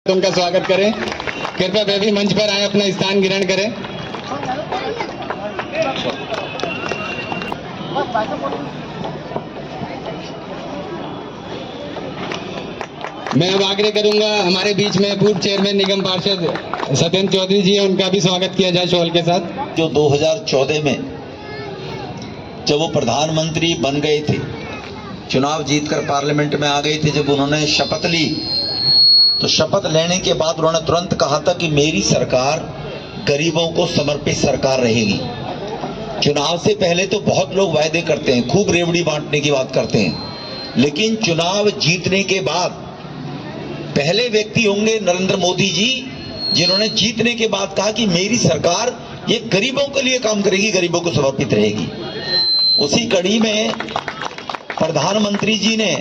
उनका स्वागत करें। कृपया वे भी मंच पर आए, अपना स्थान ग्रहण करें। मैं अब आग्रह करूंगा हमारे बीच में पूर्व चेयरमैन निगम पार्षद सत्येंद्र चौधरी जी है, उनका भी स्वागत किया जाए शॉल के साथ। जो 2014 में जब वो प्रधानमंत्री बन गए थे, चुनाव जीतकर पार्लियामेंट में आ गए थे, जब उन्होंने शपथ ली तो शपथ लेने के बाद उन्होंने तुरंत कहा था कि मेरी सरकार गरीबों को समर्पित सरकार रहेगी। चुनाव से पहले तो बहुत लोग वायदे करते हैं, खूब रेवड़ी बांटने की बात करते हैं, लेकिन चुनाव जीतने के बाद पहले व्यक्ति होंगे नरेंद्र मोदी जी जिन्होंने जीतने के बाद कहा कि मेरी सरकार ये गरीबों के लिए काम करेगी, गरीबों को समर्पित रहेगी। उसी कड़ी में प्रधानमंत्री जी ने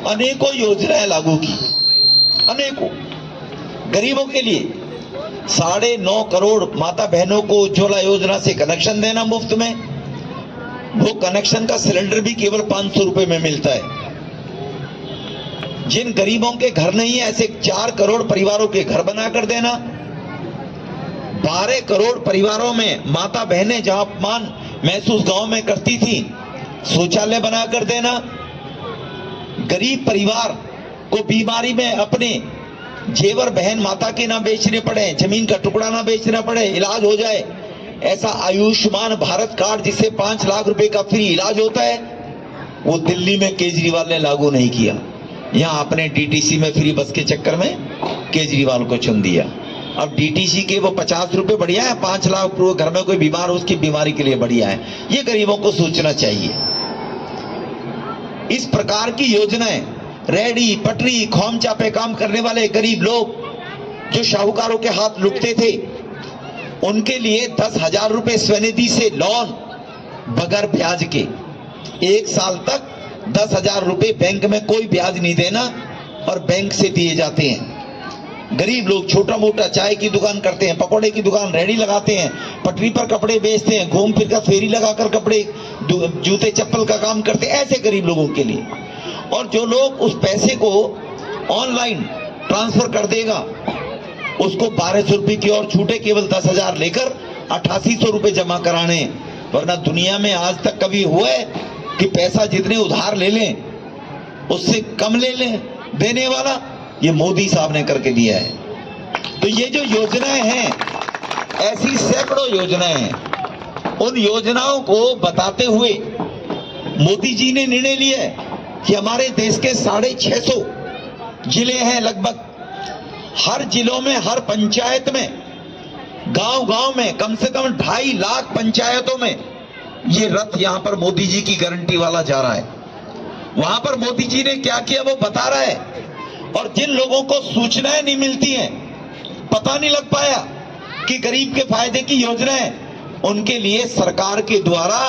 अनेकों योजनाएं लागू की, अनेकों गरीबों के लिए 9.5 करोड़ माता बहनों को उज्ज्वला योजना से कनेक्शन देना मुफ्त में। वो कनेक्शन का सिलेंडर भी केवल 500 रुपए में मिलता है। जिन गरीबों के घर नहीं है ऐसे 4 करोड़ परिवारों के घर बनाकर देना। 12 करोड़ परिवारों में माता बहनें जहां अपमान महसूस गांव में करती थी, शौचालय बनाकर देना। गरीब परिवार को बीमारी में अपने जेवर बहन माता के ना बेचने पड़े, जमीन का टुकड़ा ना बेचना पड़े, इलाज हो जाए। ऐसा आयुष्मान भारत कार्ड जिससे 5 लाख रुपए का फ्री इलाज होता है, वो दिल्ली में केजरीवाल ने लागू नहीं किया। यहां अपने डीटीसी में फ्री बस के चक्कर में केजरीवाल को चुन दिया। अब डीटीसी के वो 50 रुपए बढ़िया है, 5 लाख घर में कोई बीमार हो उसकी बीमारी के लिए बढ़िया है। ये गरीबों को सोचना चाहिए। इस प्रकार की योजनाएं रेहड़ी पटरी खोमचा पे काम करने वाले गरीब लोग जो शाहूकारों के हाथ लुटते थे, उनके लिए 10,000 रुपए स्वनिधि से लोन बगैर ब्याज के 1 साल तक 10,000 रुपए बैंक में कोई ब्याज नहीं देना और बैंक से दिए जाते हैं। गरीब लोग छोटा मोटा चाय की दुकान करते हैं, पकौड़े की दुकान, रेहड़ी लगाते हैं, पटरी पर कपड़े बेचते हैं, घूम फिर कर फेरी लगाकर कपड़े जूते चप्पल का काम करते हैं, ऐसे गरीब लोगों के लिए। और जो लोग उस पैसे को ऑनलाइन ट्रांसफर कर देगा उसको 1200 रुपए की और छूटे, केवल 10,000 लेकर 8800 रुपए जमा कराने। वरना दुनिया में आज तक कभी हुआ है कि पैसा जितने उधार ले लें उससे कम ले लें देने वाला? ये मोदी साहब ने करके दिया है। तो ये जो योजनाएं हैं, ऐसी सैकड़ों योजनाएं हैं। उन योजनाओं को बताते हुए मोदी जी ने निर्णय लिया है कि हमारे देश के 650 जिले हैं लगभग। हर जिलों में, हर पंचायत में, गांव-गांव में कम से कम 2.5 लाख पंचायतों में ये रथ यहां पर मोदी जी की गारंटी वाला जा रहा है। वहां पर मोदी जी ने क्या किया वो बता रहा है। और जिन लोगों को सूचनाएं नहीं मिलती हैं, पता नहीं लग पाया कि गरीब के फायदे की योजना है, उनके लिए सरकार के द्वारा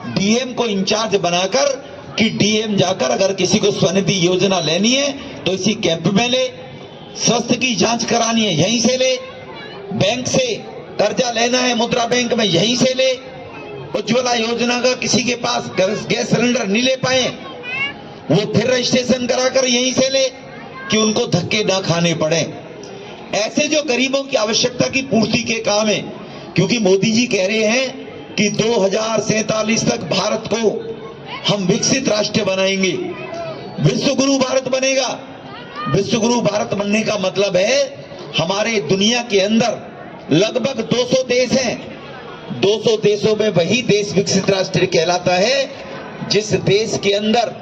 डीएम को इंचार्ज बनाकर कि डीएम जाकर अगर किसी को स्वनिधि योजना लेनी है तो इसी कैंप में ले, स्वास्थ्य की जांच करानी है यहीं से ले, बैंक से कर्जा लेना है मुद्रा बैंक में यहीं से ले, उज्ज्वला योजना का किसी के पास गैस सिलेंडर नहीं ले पाए वो फिर रजिस्ट्रेशन कराकर यहीं से ले कि उनको धक्के ना खाने पड़े। ऐसे जो गरीबों की आवश्यकता की पूर्ति के काम है, क्योंकि मोदी जी कह रहे हैं कि 2047 तक भारत को हम विकसित राष्ट्र बनाएंगे, विश्व गुरु भारत बनेगा। विश्व गुरु भारत बनने का मतलब है हमारे दुनिया के अंदर लगभग 200 देश हैं। 200 देशों में वही देश विकसित राष्ट्र कहलाता है जिस देश के अंदर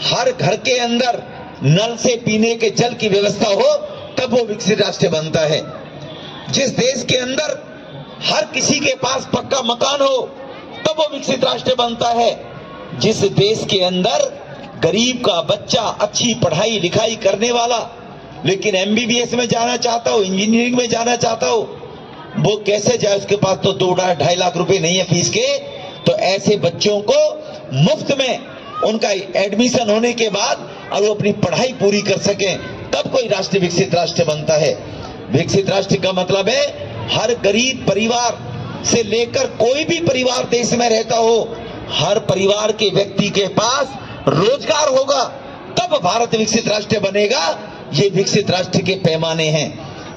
हर घर के अंदर नल से पीने के जल की व्यवस्था हो, तब वो विकसित राष्ट्र बनता है। जिस देश के अंदर हर किसी के पास पक्का मकान हो, तब वो विकसित राष्ट्र बनता है। जिस देश के अंदर गरीब का बच्चा अच्छी पढ़ाई लिखाई करने वाला, लेकिन एमबीबीएस में जाना चाहता हो, इंजीनियरिंग में जाना चाहता हो, वो कैसे जाए? उसके पास तो 2-2.5 लाख रुपए नहीं है फीस के। तो ऐसे बच्चों को मुफ्त में उनका एडमिशन होने के बाद और वो अपनी पढ़ाई पूरी कर सके, तब कोई राष्ट्र विकसित राष्ट्र बनता है। विकसित राष्ट्र का मतलब है हर गरीब परिवार से लेकर कोई भी परिवार देश में रहता हो, हर परिवार के व्यक्ति के पास रोजगार होगा, तब भारत विकसित राष्ट्र बनेगा। ये विकसित राष्ट्र के पैमाने हैं।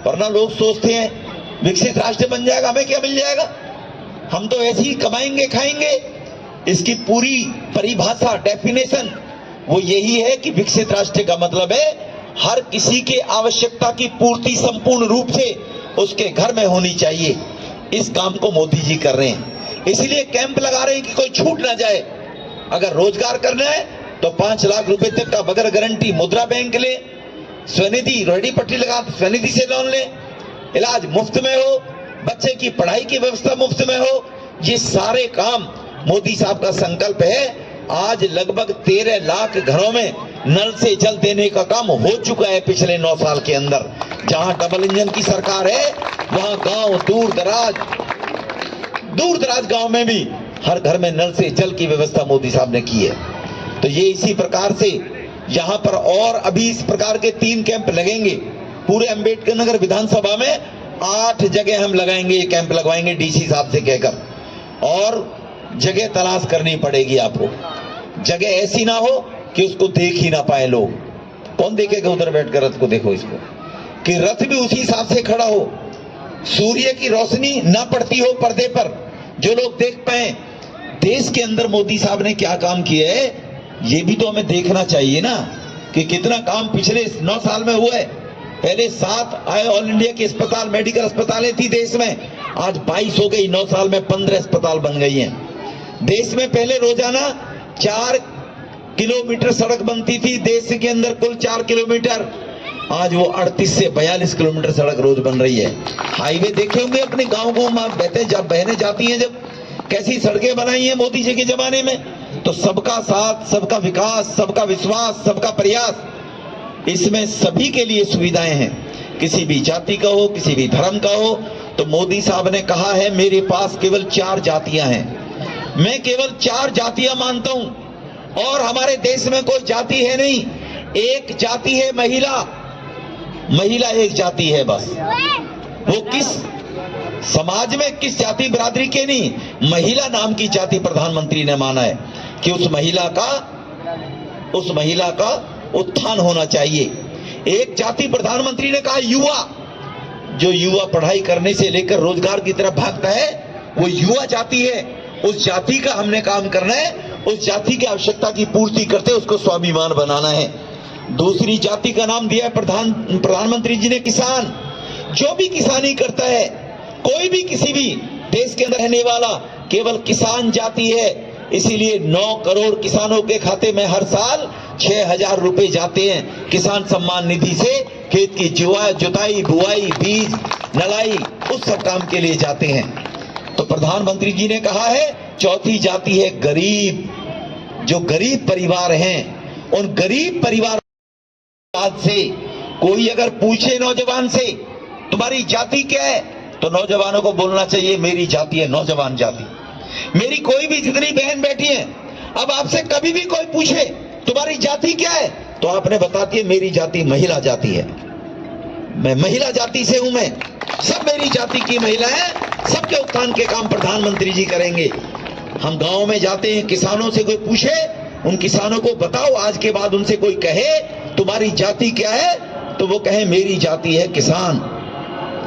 वरना लोग सोचते हैं विकसित राष्ट्र बन जाएगा, हमें क्या मिल जाएगा, हम तो ऐसे ही कमाएंगे खाएंगे। इसकी पूरी परिभाषा, डेफिनेशन वो यही है कि विकसित राष्ट्र का मतलब है हर किसी के आवश्यकता की पूर्ति संपूर्ण रूप से उसके घर में होनी चाहिए। इस काम को मोदी जी कर रहे हैं, इसीलिए कैंप लगा रहे हैं कि कोई छूट ना जाए। अगर रोजगार करना है तो 5 लाख रुपए तक का बगैर गारंटी मुद्रा बैंक ले, स्वनिधि रेडी पट्टी लगा स्वनिधि से लोन ले, इलाज मुफ्त में हो, बच्चे की पढ़ाई की व्यवस्था मुफ्त में हो। ये सारे काम मोदी साहब का संकल्प है। आज लगभग 13 लाख घरों में नल से जल देने का काम हो चुका है पिछले 9 साल के अंदर। जहां डबल इंजन की सरकार है वहां गांव दूर दराज गांव में भी हर घर में नल से जल की व्यवस्था मोदी साहब ने की है। तो ये इसी प्रकार से यहां पर और अभी इस प्रकार के 3 कैंप लगेंगे पूरे अंबेडकर नगर विधानसभा में। 8 जगह हम लगाएंगे, ये कैंप लगवाएंगे डीसी साहब से कहकर। और जगह तलाश करनी पड़ेगी आपको, जगह ऐसी ना हो कि उसको देख ही ना पाए लोग। कौन देखेगा उधर बैठकर रथ को? देखो इसको कि रथ भी उसी हिसाब से खड़ा हो, सूर्य की रोशनी ना पड़ती हो पर्दे पर, जो लोग देख पाए देश के अंदर मोदी साहब ने क्या काम किया है। ये भी तो हमें देखना चाहिए ना कि कितना काम पिछले 9 साल में हुआ है। पहले 7 ऑल इंडिया के अस्पताल, मेडिकल अस्पतालें थी देश में, आज 22 हो गई। 9 साल में 15 अस्पताल बन गई हैं। देश में पहले रोजाना 4 किलोमीटर सड़क बनती थी, देश के अंदर कुल 4 किलोमीटर, आज वो 38 से 42 किलोमीटर सड़क रोज बन रही है। हाईवे देखे होंगे अपने गांव को, बहने जाती हैं जब, कैसी सड़कें बनाई हैं मोदी जी के जमाने में। तो सबका साथ, सबका विकास, सबका विश्वास, सबका प्रयास, इसमें सभी के लिए सुविधाएं हैं, किसी भी जाति का हो, किसी भी धर्म का हो। तो मोदी साहब ने कहा है मेरे पास केवल 4 जातियां हैं, मैं केवल 4 जातियां मानता हूं और हमारे देश में कोई जाति है नहीं। एक जाति है महिला, महिला एक जाति है बस। वो किस समाज में किस जाति बिरादरी के नहीं, महिला नाम की जाति प्रधानमंत्री ने माना है कि उस महिला का उत्थान होना चाहिए। एक जाति प्रधानमंत्री ने कहा युवा, जो युवा पढ़ाई करने से लेकर रोजगार की तरफ भागता है वो युवा जाति है। उस जाति का हमने काम करना है, उस जाति की आवश्यकता की पूर्ति करते उसको स्वाभिमान बनाना है। दूसरी जाति का नाम दिया है प्रधानमंत्री जी ने किसान। जो भी किसानी करता है, कोई भी किसी भी देश के अंदर रहने वाला, केवल किसान जाति है। इसीलिए 9 करोड़ किसानों के खाते में हर साल 6,000 रुपए जाते हैं किसान सम्मान निधि से। खेत की जुताई, बुआई, बीज, नलाई, उस सब काम के लिए जाते हैं। तो प्रधानमंत्री जी ने कहा है चौथी जाति है गरीब। जो गरीब परिवार हैं, उन गरीब परिवार से कोई अगर पूछे नौजवान से तुम्हारी जाति क्या है, तो नौजवानों को बोलना चाहिए मेरी जाति है नौजवान जाति। मेरी कोई भी जितनी बहन बैठी है, अब आपसे कभी भी कोई पूछे तुम्हारी जाति क्या है, तो आपने बताती है मेरी जाति महिला जाति है, मैं महिला जाति से हूं, मैं सब मेरी जाति की महिला है। सबके उत्थान के काम प्रधानमंत्री जी करेंगे। हम गांव में जाते हैं, किसानों से कोई पूछे, उन किसानों को बताओ, आज के बाद उनसे कोई कहे तुम्हारी जाति क्या है, तो वो कहे मेरी जाति है किसान।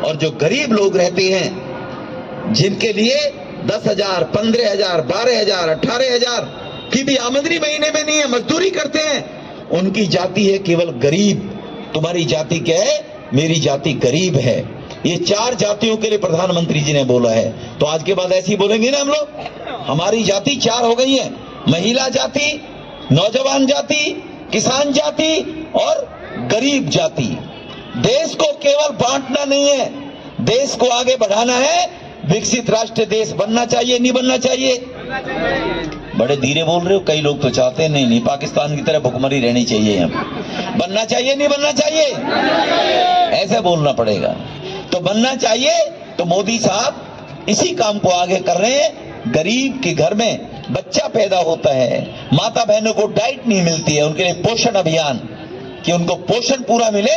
और जो गरीब लोग रहते हैं, जिनके लिए 10,000, 15,000, 12,000, 18,000 की भी आमदनी महीने में नहीं है, मजदूरी करते हैं, उनकी जाति है केवल गरीब। तुम्हारी जाति क्या है? मेरी जाति गरीब है। ये 4 जातियों के लिए प्रधानमंत्री जी ने बोला है। तो आज के बाद ऐसे ही बोलेंगे ना हम लोग। हमारी जाति 4 हो गई है, महिला जाति, नौजवान जाति, किसान जाति और गरीब जाति। देश को केवल बांटना नहीं है, देश को आगे बढ़ाना है। विकसित राष्ट्र देश बनना चाहिए, नहीं बनना चाहिए? बड़े धीरे बोल रहे हो, कई लोग तो चाहते हैं नहीं पाकिस्तान की तरह भुखमरी रहनी चाहिए। हम बनना चाहिए, नहीं बनना चाहिए? ऐसे बोलना पड़ेगा। तो बनना चाहिए। तो मोदी साहब इसी काम को आगे कर रहे हैं। गरीब के घर में बच्चा पैदा होता है, माता बहनों को डाइट नहीं मिलती है, उनके लिए पोषण अभियान, कि उनको पोषण पूरा मिले,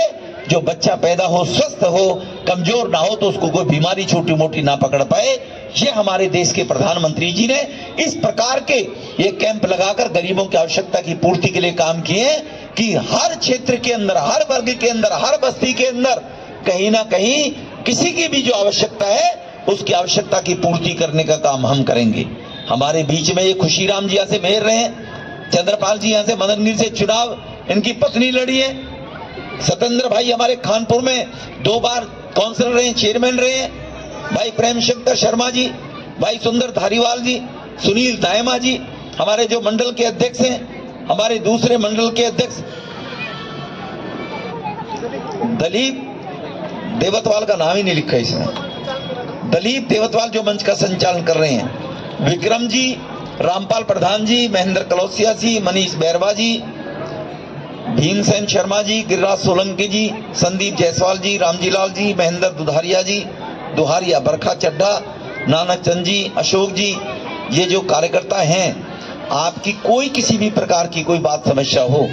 जो बच्चा पैदा हो स्वस्थ हो, कमजोर ना हो, तो उसको कोई बीमारी छोटी मोटी ना पकड़ पाए। ये हमारे देश के प्रधानमंत्री जी ने इस प्रकार के ये कैंप लगाकर गरीबों की आवश्यकता की पूर्ति के लिए काम किए। कि हर क्षेत्र के अंदर, हर वर्ग के अंदर, हर बस्ती के अंदर कहीं ना कहीं किसी की भी जो आवश्यकता है उसकी आवश्यकता की पूर्ति करने का काम हम करेंगे। हमारे बीच में ये खुशीराम जी यहाँ से मेयर रहे हैं, चंद्रपाल जी यहाँ से मदनगीर से चुनाव इनकी पत्नी लड़ी है, सतेंद्र भाई हमारे खानपुर में 2 बार काउंसिलर रहे, चेयरमैन रहे हैं, भाई प्रेम शंकर शर्मा जी, भाई सुंदर धारीवाल जी, सुनील दायमा जी हमारे जो मंडल के अध्यक्ष हैं, हमारे दूसरे मंडल के अध्यक्ष दलीप देवतवाल का नाम ही नहीं लिखा इसमें, दलीप देवतवाल जो मंच का संचालन कर रहे हैं, विक्रम जी, रामपाल प्रधान जी, महेंद्र कलौसिया जी, मनीष बैरवा जी, भीमसेन शर्मा जी, गिरिराज सोलंकी जी, संदीप जायसवाल जी, रामजीलाल जी, महेंद्र दुधारिया, बरखा चड्ढा, नानक चंद जी, अशोक जी, ये जो कार्यकर्ता हैं, आपकी कोई किसी भी प्रकार की कोई बात समस्या हो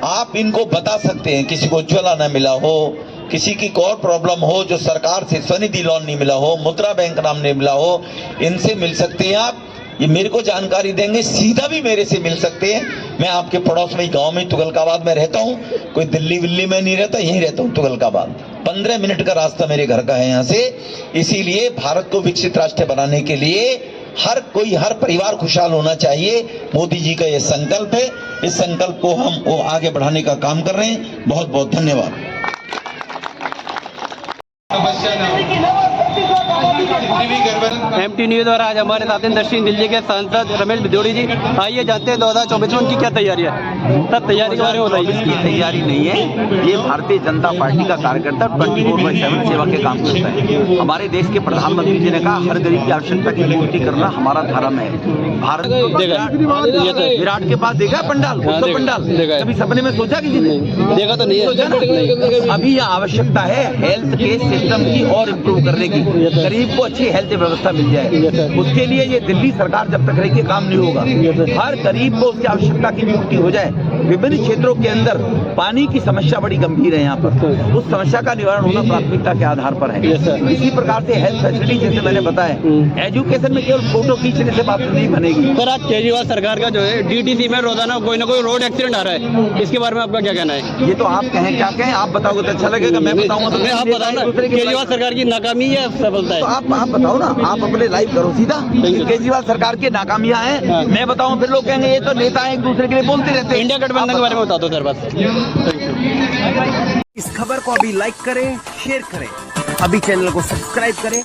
आप इनको बता सकते हैं। किसी को उज्ज्वला न मिला हो, किसी की और प्रॉब्लम हो जो सरकार से स्वनिधि लोन नहीं मिला हो, मुद्रा बैंक नाम नहीं मिला हो, इनसे मिल सकते हैं आप। ये मेरे को जानकारी देंगे, सीधा भी मेरे से मिल सकते हैं। मैं आपके पड़ोस में ही गांव में तुगलकाबाद में रहता हूं, कोई दिल्ली विल्ली में नहीं रहता, यहीं रहता हूं तुगलकाबाद। 15 मिनट का रास्ता मेरे घर का है यहाँ से। इसीलिए भारत को विकसित राष्ट्र बनाने के लिए हर कोई, हर परिवार खुशहाल होना चाहिए। मोदी जी का ये संकल्प है, इस संकल्प को हम आगे बढ़ाने का काम कर रहे हैं। बहुत बहुत धन्यवाद। MT न्यूज़ द्वारा आज हमारे साथ हैं दक्षिण दिल्ली के सांसद रमेश भिदोड़ी जी। आइए जानते हैं 2024 में उनकी क्या तैयारी है, सब तैयारी के बारे में बताइए। इसकी तैयारी नहीं है, ये भारतीय जनता पार्टी का कार्यकर्ता 24/7 सेवा के काम करता है। हमारे देश के प्रधानमंत्री जी ने कहा हर गरीब की आवश्यकता की पूर्ति करना हमारा धर्म है। भारत विराट के पास देखा पंडाल, पंडाल कभी सपने में सोचा किसी ने? देखा तो नहीं है। अभी यह आवश्यकता है हेल्थ के सिस्टम की और इम्प्रूव करने की, गरीब को अच्छी हेल्थ व्यवस्था मिल जाए। उसके लिए ये दिल्ली सरकार जब तक रहेगी काम नहीं होगा। हर गरीब को उसकी आवश्यकता की पूर्ति हो जाए। विभिन्न क्षेत्रों के अंदर पानी की समस्या बड़ी गंभीर है, यहाँ पर उस समस्या का निवारण होना प्राथमिकता के आधार पर है। इसी प्रकार से हेल्थ फैसिलिटी जैसे मैंने बताया, एजुकेशन में केवल फोटो खींचने से बात नहीं बनेगी। सर आज केजरीवाल सरकार का जो है DTC में रोजाना कोई ना कोई रोड एक्सीडेंट आ रहा है, इसके बारे में आपका क्या कहना है? ये तो आप कहें, क्या कहें, आप बताओगे तो अच्छा लगेगा, मैं बताऊंगा तो आप बताओ ना, केजरीवाल सरकार की नाकामी या सफलता है? तो आप बताओ ना, आप अपने लाइव करो सीधा। केजरीवाल सरकार की नाकामियां हैं, मैं बताऊं फिर लोग कहेंगे ये तो नेता है एक दूसरे के लिए बोलते रहते हैं। इंडिया गठबंधन के बारे में बता दो सर बस। इस खबर को अभी लाइक करें, शेयर करें, अभी चैनल को सब्सक्राइब करें।